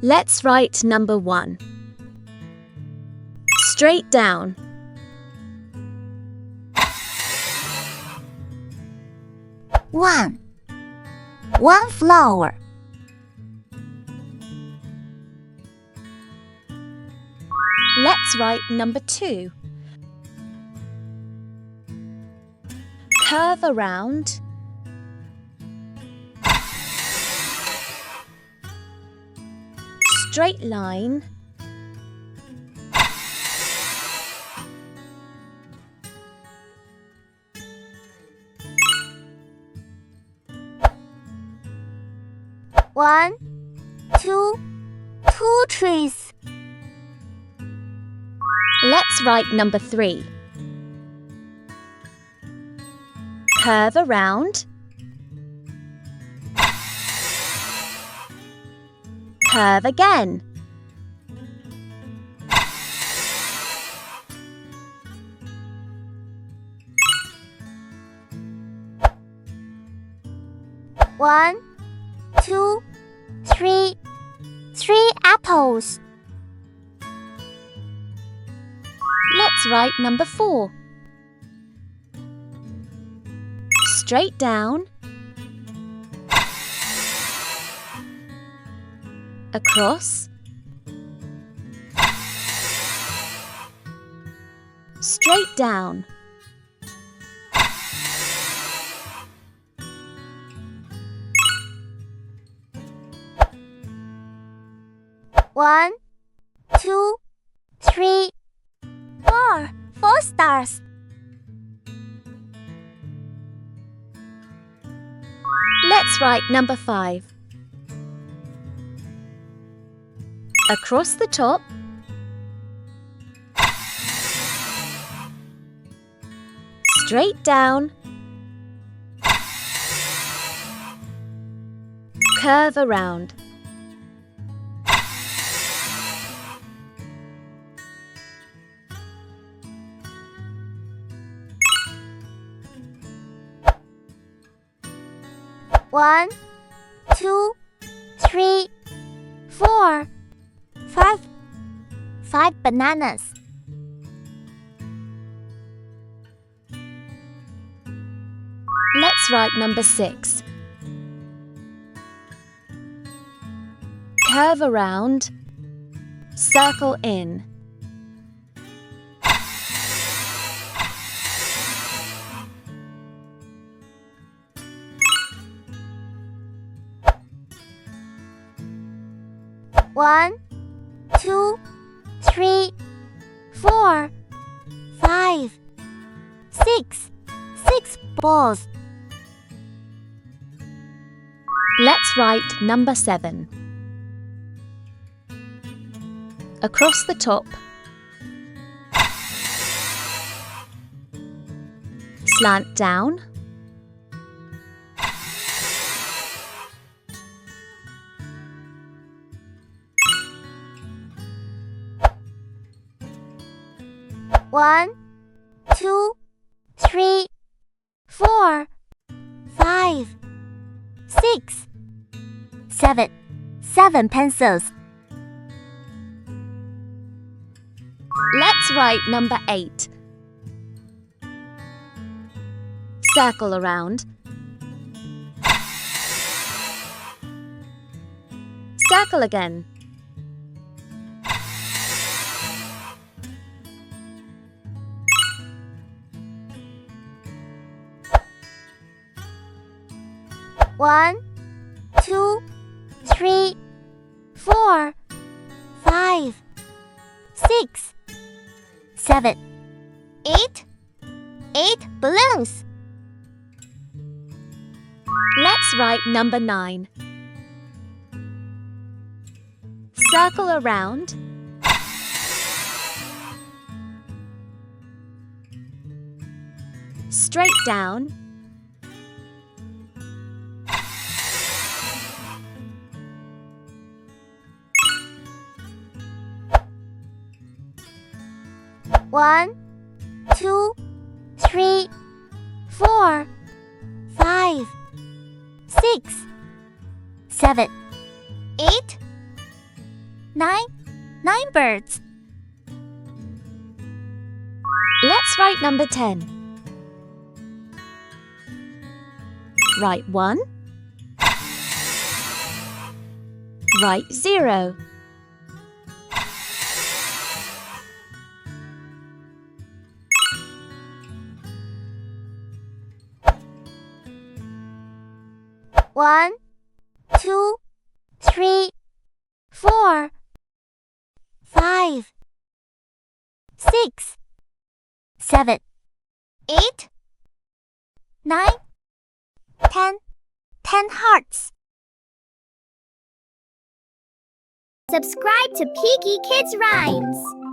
Let's write number 1. Straight down. One flower. Let's write number 2. Curve around. Straight line. One, two trees. Let's write number 3. Curve around. Curve again. One, two, three apples. Let's write number 4. Straight down. Across. Straight down. One, two, three, four. 4 stars. Let's write number 5. Across the top. Straight down. Curve around. One, two, three, four, 5. 5 bananas. Let's write number 6. Curve around. Circle in. One, two, three, four, 5, 6. 6 balls. Let's write number 7. Across the top. Slant down. One, two, three, 4, 5, 6, 7. 7 pencils. Let's write number 8. Circle around. Circle again. One, two, three, 4, 5, 6, 7, 8. 8 balloons. Let's write number 9. Circle around. Straight down. One, two, three, 4, 5, 6, 7, 8. 9. 9 birds. Let's write number 10. Write 1. Write 0. One, 2, 3, 4, 5, 6, 7, 8, 9, 10. 10 hearts. Subscribe to Peaky Kids Rhymes.